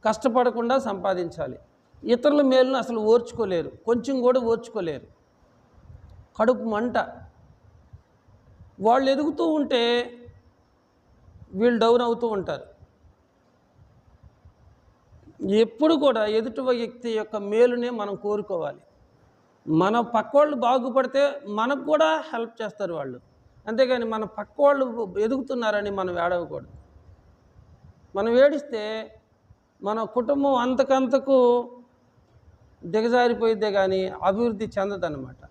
కష్టపడకుండా సంపాదించాలి. ఇతరుల మేలును అసలు ఓర్చుకోలేరు, కొంచెం కూడా ఓర్చుకోలేరు. కడుపు మంట. వాళ్ళు ఎదుగుతూ ఉంటే వీళ్ళు డౌన్ అవుతూ ఉంటారు. ఎప్పుడు కూడా ఎదుటి వ్యక్తి యొక్క మేలునే మనం కోరుకోవాలి. మన పక్కోళ్ళు బాగుపడితే మనకు కూడా హెల్ప్ చేస్తారు వాళ్ళు. అంతేగాని మన పక్కోళ్ళు ఎదుగుతున్నారని మనం ఏడవకూడదు. మనం ఏడిస్తే మన కుటుంబం అంతకంతకు దిగజారిపోయిద్దే కానీ అభివృద్ధి చెందదన్నమాట.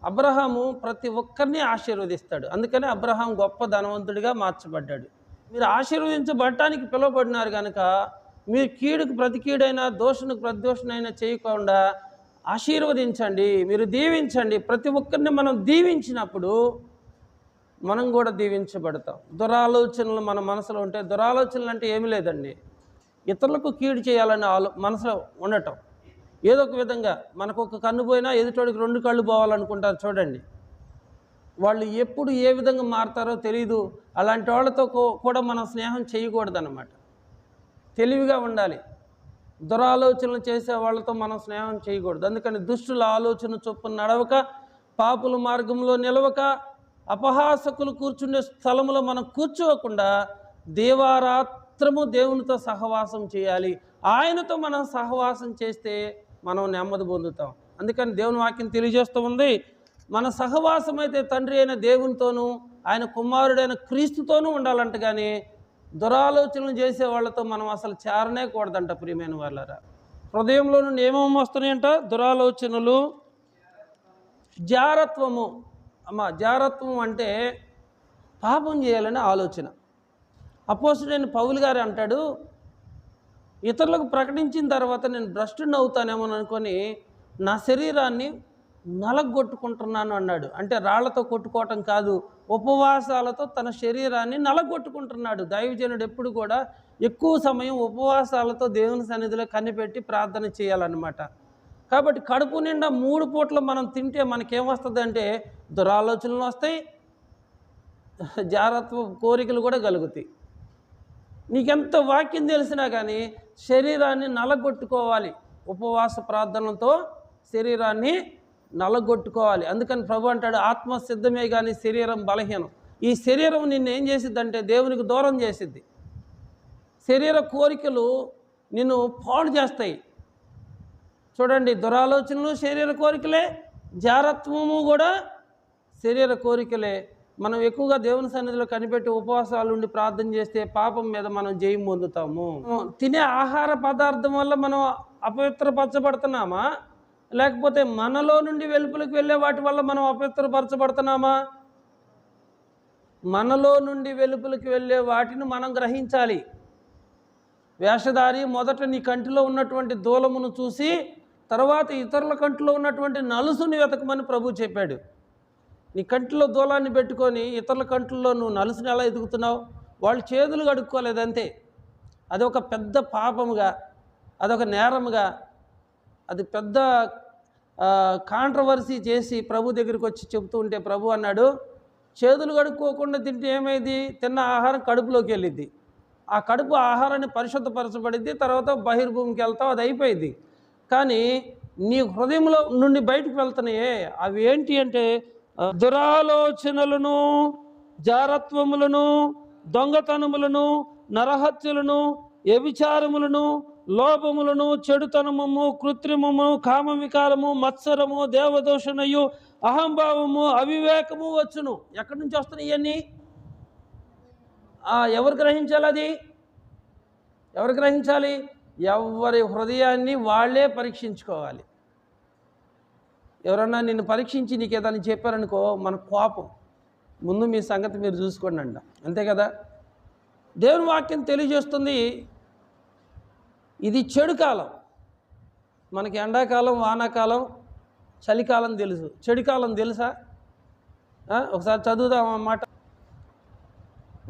అబ్రహాము ప్రతి ఒక్కరిని ఆశీర్వదిస్తాడు. అందుకనే అబ్రహాం గొప్ప ధనవంతుడిగా మార్చబడ్డాడు. మీరు ఆశీర్వదించబడటానికి పిలువబడినారు కనుక మీరు కీడుకు ప్రతి కీడైనా దోషునికి ప్రతి దోషునైనా చేయకుండా ఆశీర్వదించండి, మీరు దీవించండి. ప్రతి ఒక్కరిని మనం దీవించినప్పుడు మనం కూడా దీవించబడతాం. దురాలోచనలు మన మనసులో ఉంటే, దురాలోచనలు అంటే ఏమీ లేదండి, ఇతరులకు కీడు చేయాలని మనసులో ఉండటం. ఏదో ఒక విధంగా మనకు ఒక కన్ను పోయినా ఎదుటోడికి 2 కళ్ళు పోవాలనుకుంటారు చూడండి. వాళ్ళు ఎప్పుడు ఏ విధంగా మారుతారో తెలియదు. అలాంటి వాళ్ళతో కూడా మనం స్నేహం చేయకూడదన్నమాట. తెలివిగా ఉండాలి. దురాలోచనలు చేసే వాళ్ళతో మనం స్నేహం చేయకూడదు. అందుకని దుష్టుల ఆలోచన చొప్పున నడవక, పాపుల మార్గంలో నిలవక, అపహాసకులు కూర్చుండే స్థలంలో మనం కూర్చోకుండా దేవారాత్రము దేవునితో సహవాసం చేయాలి. ఆయనతో మనం సహవాసం చేస్తే మనం నెమ్మది పొందుతాం. అందుకని దేవుని వాక్యం తెలియజేస్తూ ఉంది, మన సహవాసం అయితే తండ్రి అయిన దేవునితోనూ ఆయన కుమారుడైన క్రీస్తుతోనూ ఉండాలంట. కానీ దురాలోచనలు చేసే వాళ్ళతో మనం అసలు చేరనే కూడదంట. ప్రియమైన వాళ్ళారా, హృదయంలో నుండి ఏమేమి వస్తున్నాయంట? దురాలోచనలు, జారత్వము. జారత్వం అంటే పాపం చేయాలనే ఆలోచన. అపోస్తలుడైన పౌలు గారు అంటాడు, ఇతరులకు ప్రకటించిన తర్వాత నేను భ్రష్టుని అవుతానేమో అనుకొని నా శరీరాన్ని నలగొట్టుకుంటున్నాను అన్నాడు. అంటే రాళ్లతో కొట్టుకోవటం కాదు, ఉపవాసాలతో తన శరీరాన్ని నలగొట్టుకుంటున్నాడు. దైవజనుడు ఎప్పుడు కూడా ఎక్కువ సమయం ఉపవాసాలతో దేవుని సన్నిధిలో కనిపెట్టి ప్రార్థన చేయాలన్నమాట. కాబట్టి కడుపు నిండా 3 పూటలు మనం తింటే మనకేమొస్తుంది అంటే దురాలోచనలు వస్తాయి, జారత్వ కోరికలు కూడా కలుగుతాయి. నీకెంత వాక్యం తెలిసినా కానీ శరీరాన్ని నలగొట్టుకోవాలి. ఉపవాస ప్రార్థనలతో శరీరాన్ని నలగొట్టుకోవాలి. అందుకని ప్రభు అంటాడు, ఆత్మ సిద్ధమే కానీ శరీరం బలహీనం. ఈ శరీరం నిన్ను ఏం చేసిద్దంటే దేవునికి దూరం చేసిద్ది. శరీర కోరికలు నిన్ను పాడు చేస్తాయి. చూడండి, దురాలోచనలు శరీర కోరికలే, జారత్వము కూడా శరీర కోరికలే. మనం ఎక్కువగా దేవుని సన్నిధిలో కనిపెట్టి ఉపవాసాలు ఉండి ప్రార్థన చేస్తే పాపం మీద మనం జయం పొందుతాము. తినే ఆహార పదార్థం వల్ల మనం అపవిత్రపరచబడుతున్నామా, లేకపోతే మనలో నుండి వెలుపలికి వెళ్ళే వాటి వల్ల మనం అపవిత్రపరచబడుతున్నామా? మనలో నుండి వెలుపలికి వెళ్ళే వాటిని మనం గ్రహించాలి. వేషధారి మొదట నీ కంటిలో ఉన్నటువంటి దూలమును చూసి తర్వాత ఇతరుల కంటిలో ఉన్నటువంటి నలుసుని వెతకమని ప్రభు చెప్పాడు. నీ కంటిలో దూలాన్ని పెట్టుకొని ఇతరుల కంటిలో నువ్వు నలుసుని ఎలా ఎదుగుతున్నావు? వాళ్ళు చేతులు కడుక్కోలేదంతే. అదొక పెద్ద పాపముగా, అదొక నేరముగా, అది పెద్ద కాంట్రవర్సీ చేసి ప్రభు దగ్గరికి వచ్చి చెబుతూ ఉంటే ప్రభు అన్నాడు, చేతులు కడుక్కోకుండా తింటే ఏమైంది? తిన్న ఆహారం కడుపులోకి వెళ్ళిద్ది. ఆ కడుపు ఆహారాన్ని పరిశుద్ధపరచబడిద్ది, తర్వాత బహిర్భూమికి వెళ్తావు, అది అయిపోయింది. కానీ నీ హృదయంలో నుండి బయటకు వెళ్తున్నాయే అవి ఏంటి అంటే దురాలోచనలను, జారత్వములను, దొంగతనములను, నరహత్యలను, వ్యభిచారములను, లోభములను, చెడుతనము, కృత్రిమము, కామ వికారము, మత్సరము, దేవదూషణయు, అహంభావము, అవివేకము వచ్చును. ఎక్కడి నుంచి వస్తున్నాయి ఇవన్నీ? ఎవరు గ్రహించాలి? అది ఎవరు గ్రహించాలి? ఎవరి హృదయాన్ని వాళ్ళే పరీక్షించుకోవాలి. ఎవరన్నా నిన్ను పరీక్షించి నీకు ఏదైనా చెప్పారనుకో, మన కోపం, ముందు మీ సంగతి మీరు చూసుకోండి అంట. అంతే కదా? దేవుని వాక్యం తెలియజేస్తుంది, ఇది చెడు కాలం. మనకి ఎండాకాలం, వానాకాలం, చలికాలం తెలుసు, చెడుకాలం తెలుసా? ఒకసారి చదువుదాం అన్నమాట.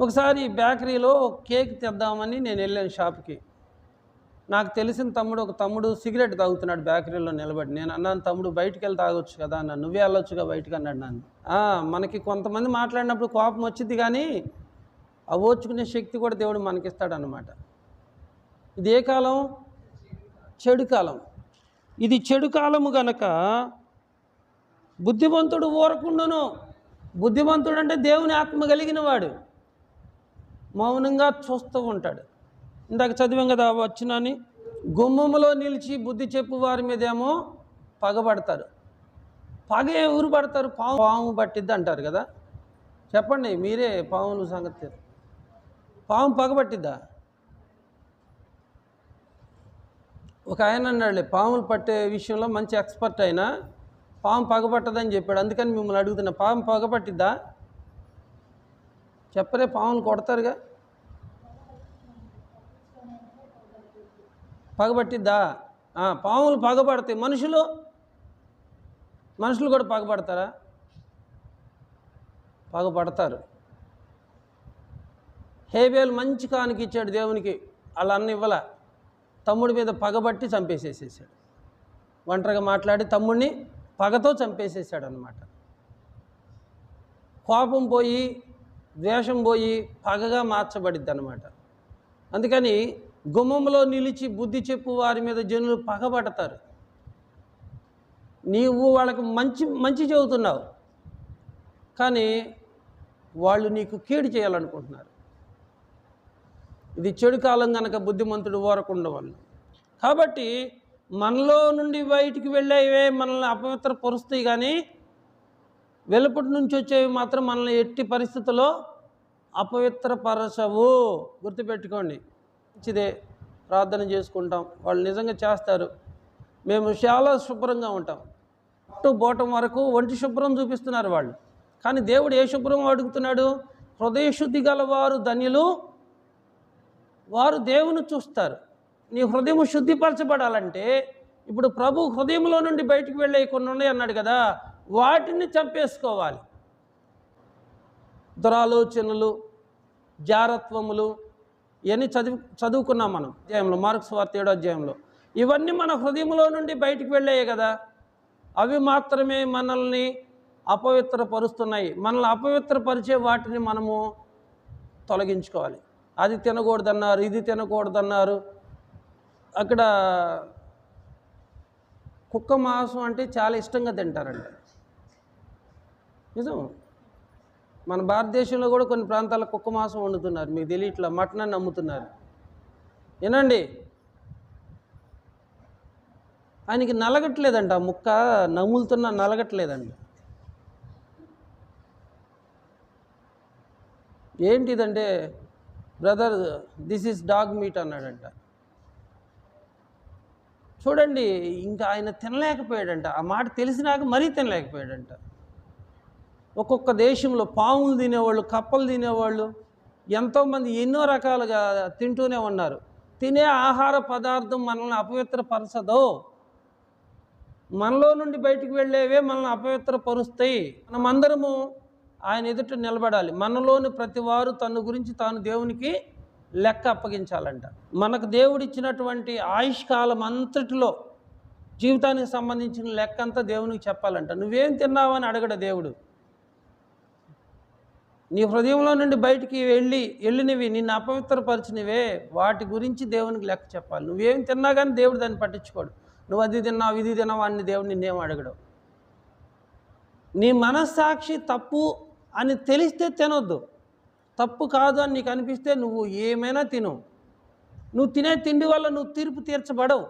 ఒకసారి బేకరీలో కేక్ తెద్దామని నేను వెళ్ళాను షాప్కి. నాకు తెలిసిన ఒక తమ్ముడు సిగరెట్ తాగుతున్నాడు బేకరీలో నిలబడి. నేను అన్నాను, తమ్ముడు బయటికి వెళ్ళి తాగొచ్చు కదా అన్నాను. నువ్వే వెళ్ళొచ్చుగా బయటకు అన్నాడు నన్ను. మనకి కొంతమంది మాట్లాడినప్పుడు కోపం వచ్చింది, కానీ ఆ ఓర్చుకునే శక్తి కూడా దేవుడు మనకిస్తాడనమాట. ఇది ఏ కాలం? చెడు కాలం. ఇది చెడు కాలము గనక బుద్ధిమంతుడు ఊరకుండును. బుద్ధిమంతుడు అంటే దేవుని ఆత్మ కలిగిన వాడు మౌనంగా చూస్తూ ఉంటాడు. ఇందాక చదివాం కదా వచ్చినని, గుమ్మములో నిలిచి బుద్ధి చెప్పు వారి మీదేమో పగబడతారు. పగ ఎవరు పడతారు? పాము పట్టిద్ది అంటారు కదా. చెప్పండి మీరే, పాముల సంగతి. పాము పగబట్టిద్దా? ఒక ఆయన అన్నాడులే, పాములు పట్టే విషయంలో మంచి ఎక్స్పర్ట్ అయినా పాము పగబట్టదని చెప్పాడు. అందుకని మిమ్మల్ని అడుగుతున్నా, పాము పగబట్టిద్దా? చెప్పరే, పాములు కొడతారుగా. పగబట్టిద్దా? పాములు పగబడతాయి. మనుషులు కూడా పగబడతారా? పగబడతారు. హేబేలు మంచి కానుక ఇచ్చాడు దేవునికి, అలా అన్న ఇవ్వాల. తమ్ముడి మీద పగబట్టి చంపేసేసేసాడు. ఒంటరిగా మాట్లాడి తమ్ముడిని పగతో చంపేసేసాడు అన్నమాట. కోపం పోయి, ద్వేషం పోయి పగగా మార్చబడిద్ది అన్నమాట. అందుకని గుమ్మంలో నిలిచి బుద్ధి చెప్పు వారి మీద జనులు పగబడతారు. నీవు వాళ్ళకి మంచి చెబుతున్నావు, కానీ వాళ్ళు నీకు కీడు చేయాలనుకుంటున్నారు. ఇది చెడు కాలం కనుక బుద్ధిమంతుడు ఊరకుండా వాళ్ళు. కాబట్టి మనలో నుండి బయటికి వెళ్ళేవే మనల్ని అపవిత్రపరుస్తాయి, కానీ వెలుపటి నుంచి వచ్చేవి మాత్రం మనల్ని ఎట్టి పరిస్థితుల్లో అపవిత్రపరచవు. గుర్తుపెట్టుకోండి. మంచిదే, ప్రార్థన చేసుకుంటాం, వాళ్ళు నిజంగా చేస్తారు. మేము చాలా శుభ్రంగా ఉంటాం, అటు బోటం వరకు ఒంటి శుభ్రం చూపిస్తున్నారు వాళ్ళు. కానీ దేవుడు ఏ శుభ్రం అడుగుతున్నాడు? హృదయ శుద్ధి గల వారు ధన్యులు, వారు దేవుని చూస్తారు. నీ హృదయం శుద్ధిపరచబడాలంటే ఇప్పుడు ప్రభు హృదయంలో నుండి బయటికి వెళ్ళే కొన్ని ఉన్నాయి అన్నాడు కదా, వాటిని చంపేసుకోవాలి. దురాలోచనలు, జారత్వములు, ఇవన్నీ చదువుకున్నాం మనం అధ్యాయంలో, మార్క్స్ వార్త 7వ అధ్యాయంలో. ఇవన్నీ మన హృదయంలో నుండి బయటికి వెళ్ళాయి కదా, అవి మాత్రమే మనల్ని అపవిత్రపరుస్తున్నాయి. మనల్ని అపవిత్రపరిచే వాటిని మనము తొలగించుకోవాలి. అది తినకూడదన్నారు, ఇది తినకూడదన్నారు. అక్కడ కుక్క మాంసం అంటే చాలా ఇష్టంగా తింటారంట. నిజం. మన భారతదేశంలో కూడా కొన్ని ప్రాంతాల్లో కుక్క మాంసం వండుతున్నారు, మీకు తెలియట్లా. మటన్ అమ్ముతున్నారు. ఏనండి, ఆయనకి నలగట్లేదంట, ముక్క నములుతున్నా నలగట్లేదంట. ఏంటిదంటే, brother this is dog meet అన్నాడంట. చూడండి, ఇంకా ఆయన తినలేకపోయాడంట. ఆ మాట తెలిసినాక మరీ తినలేకపోయాడంట. ఒక్కొక్క దేశంలో పాములు తినేవాళ్ళు, కప్పలు తినేవాళ్ళు, ఎంతోమంది ఎన్నో రకాలుగా తింటూనే ఉన్నారు. తినే ఆహార పదార్థం మనల్ని అపవిత్రపరచదో. మనలో నుండి బయటికి వెళ్ళేవే మనల్ని అపవిత్రపరుస్తాయి. మనమందరము ఆయన ఎదుట నిలబడాలి. మనలోని ప్రతి వారు తన గురించి తాను దేవునికి లెక్క అప్పగించాలంట. మనకు దేవుడిచ్చినటువంటి ఆయుష్కాలం అంతటిలో జీవితానికి సంబంధించిన లెక్క అంతా దేవునికి చెప్పాలంట. నువ్వేం తిన్నావని అడగడు దేవుడు. నీ హృదయంలో నుండి బయటికి వెళ్ళినవి, నిన్ను అపవిత్రపరిచినవే, వాటి గురించి దేవునికి లెక్క చెప్పాలి. నువ్వేం తిన్నా కానీ దేవుడు దాన్ని పట్టించుకోడు. నువ్వు అది తిన్నావు, ఇది తిన్నావు అని దేవుడు నిన్నేం అడగడు. నీ మనస్సాక్షి తప్పు అని తెలిస్తే తినొద్దు. తప్పు కాదు అని నీకు అనిపిస్తే నువ్వు ఏమైనా తిను. నువ్వు తినే తిండి వల్ల నువ్వు తీర్పు తీర్చబడవు.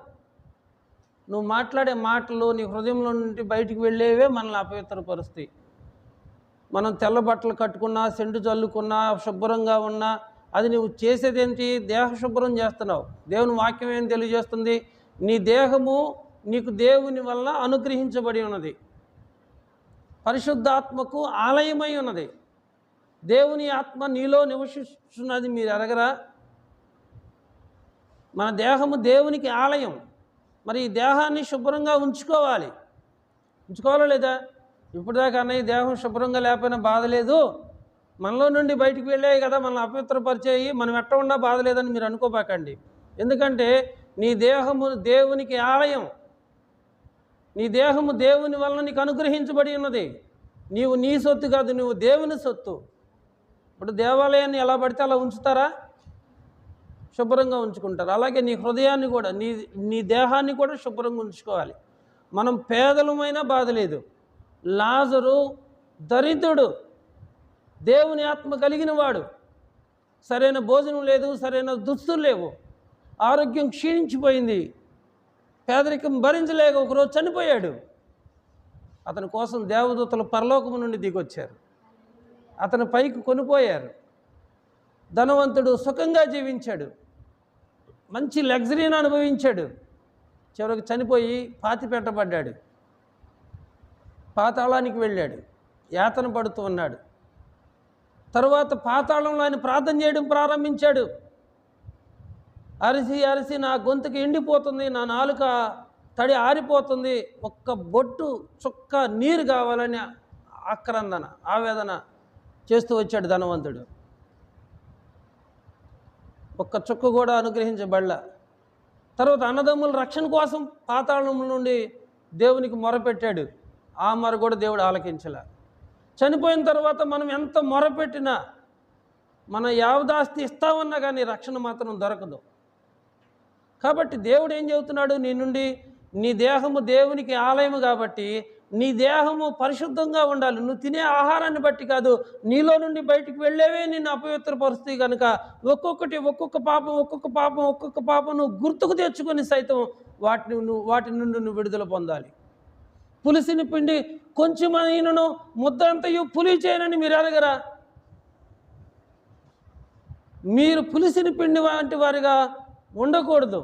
నువ్వు మాట్లాడే మాటలు నీ హృదయంలో నుండి బయటికి వెళ్ళేవే మనల్ని అపవిత్రపరుస్తాయి. మనం తెల్ల బట్టలు కట్టుకున్నా, సెంటు చల్లుకున్నా, శుభ్రంగా ఉన్నా, అది నువ్వు చేసేదేంటి? దేహ శుభ్రం చేస్తున్నావు. దేవుని వాక్యం ఏం తెలియజేస్తుంది? నీ దేహము నీకు దేవుని వలన అనుగ్రహించబడి ఉన్నది, పరిశుద్ధాత్మకు ఆలయమై ఉన్నది. దేవుని ఆత్మ నీలో నివసిస్తున్నది, మీరు ఎరగరా? మన దేహము దేవునికి ఆలయం. మరి ఈ దేహాన్ని శుభ్రంగా ఉంచుకోవాలా లేదా? ఇప్పటిదాకా అన్నయ్య దేహం శుభ్రంగా లేకపోయినా బాధ లేదు, మనలో నుండి బయటికి వెళ్ళాయి కదా మనల్ని అపవిత్రపరిచేయి, మనం ఎట్ట ఉన్నా బాధ లేదని మీరు అనుకోబాకండి. ఎందుకంటే నీ దేహము దేవునికి ఆలయం. నీ దేహము దేవుని వలన నీకు అనుగ్రహించబడి ఉన్నది. నీవు నీ సొత్తు కాదు, నువ్వు దేవుని సొత్తు. ఇప్పుడు దేవాలయాన్ని ఎలా పడితే అలా ఉంచుతారా? శుభ్రంగా ఉంచుకుంటారు. అలాగే నీ హృదయాన్ని కూడా నీ దేహాన్ని కూడా శుభ్రంగా ఉంచుకోవాలి. మనం పేదలమైనా బాధ లేదు. లాజరు దరిద్రుడు, దేవుని ఆత్మ కలిగిన వాడు, సరైన భోజనం లేదు, సరైన దుస్తులు లేవు, ఆరోగ్యం క్షీణించిపోయింది, పేదరికం భరించలేక ఒకరోజు చనిపోయాడు. అతని కోసం దేవదూతలు పరలోకము నుండి దిగొచ్చారు, అతని పైకి కొనిపోయారు. ధనవంతుడు సుఖంగా జీవించాడు, మంచి లగ్జరీని అనుభవించాడు. చివరికి చనిపోయి పాతి పెట్టబడ్డాడు, పాతాళానికి వెళ్ళాడు, యాతన పడుతూ ఉన్నాడు. తరువాత పాతాళంలో ఆయన ప్రార్థన చేయడం ప్రారంభించాడు. అరిసి అరిసి నా గొంతుకి ఎండిపోతుంది, నా నాలుక తడి ఆరిపోతుంది, ఒక్క బొట్టు చుక్క నీరు కావాలని ఆక్రందన ఆవేదన చేస్తూ వచ్చాడు ధనవంతుడు. ఒక్క చుక్క కూడా అనుగ్రహించబడలా. తర్వాత అన్నదమ్ముల రక్షణ కోసం పాతాళం నుండి దేవునికి మొరపెట్టాడు, ఆ మొర కూడా దేవుడు ఆలకించలే. చనిపోయిన తర్వాత మనం ఎంత మొరపెట్టినా, మన యావదాస్తి ఇస్తామన్నా కానీ రక్షణ మాత్రం దొరకదు. కాబట్టి దేవుడు ఏం చెబుతున్నాడు, నీ నుండి నీ దేహము దేవునికి ఆలయము కాబట్టి నీ దేహము పరిశుద్ధంగా ఉండాలి. నువ్వు తినే ఆహారాన్ని బట్టి కాదు, నీలో నుండి బయటికి వెళ్ళేవే నిన్ను అపవిత్రపరుస్తాయి కనుక ఒక్కొక్క పాపం నువ్వు గుర్తుకు తెచ్చుకొని సైతం వాటి నుండి నువ్వు విడుదల పొందాలి. పులిసిన పిండి కొంచెమైనను ముద్దంతయు పులి చేయనని మీరు అడగరా? మీరు పులిసిన పిండి వంటి వారిగా ఉండకూడదు.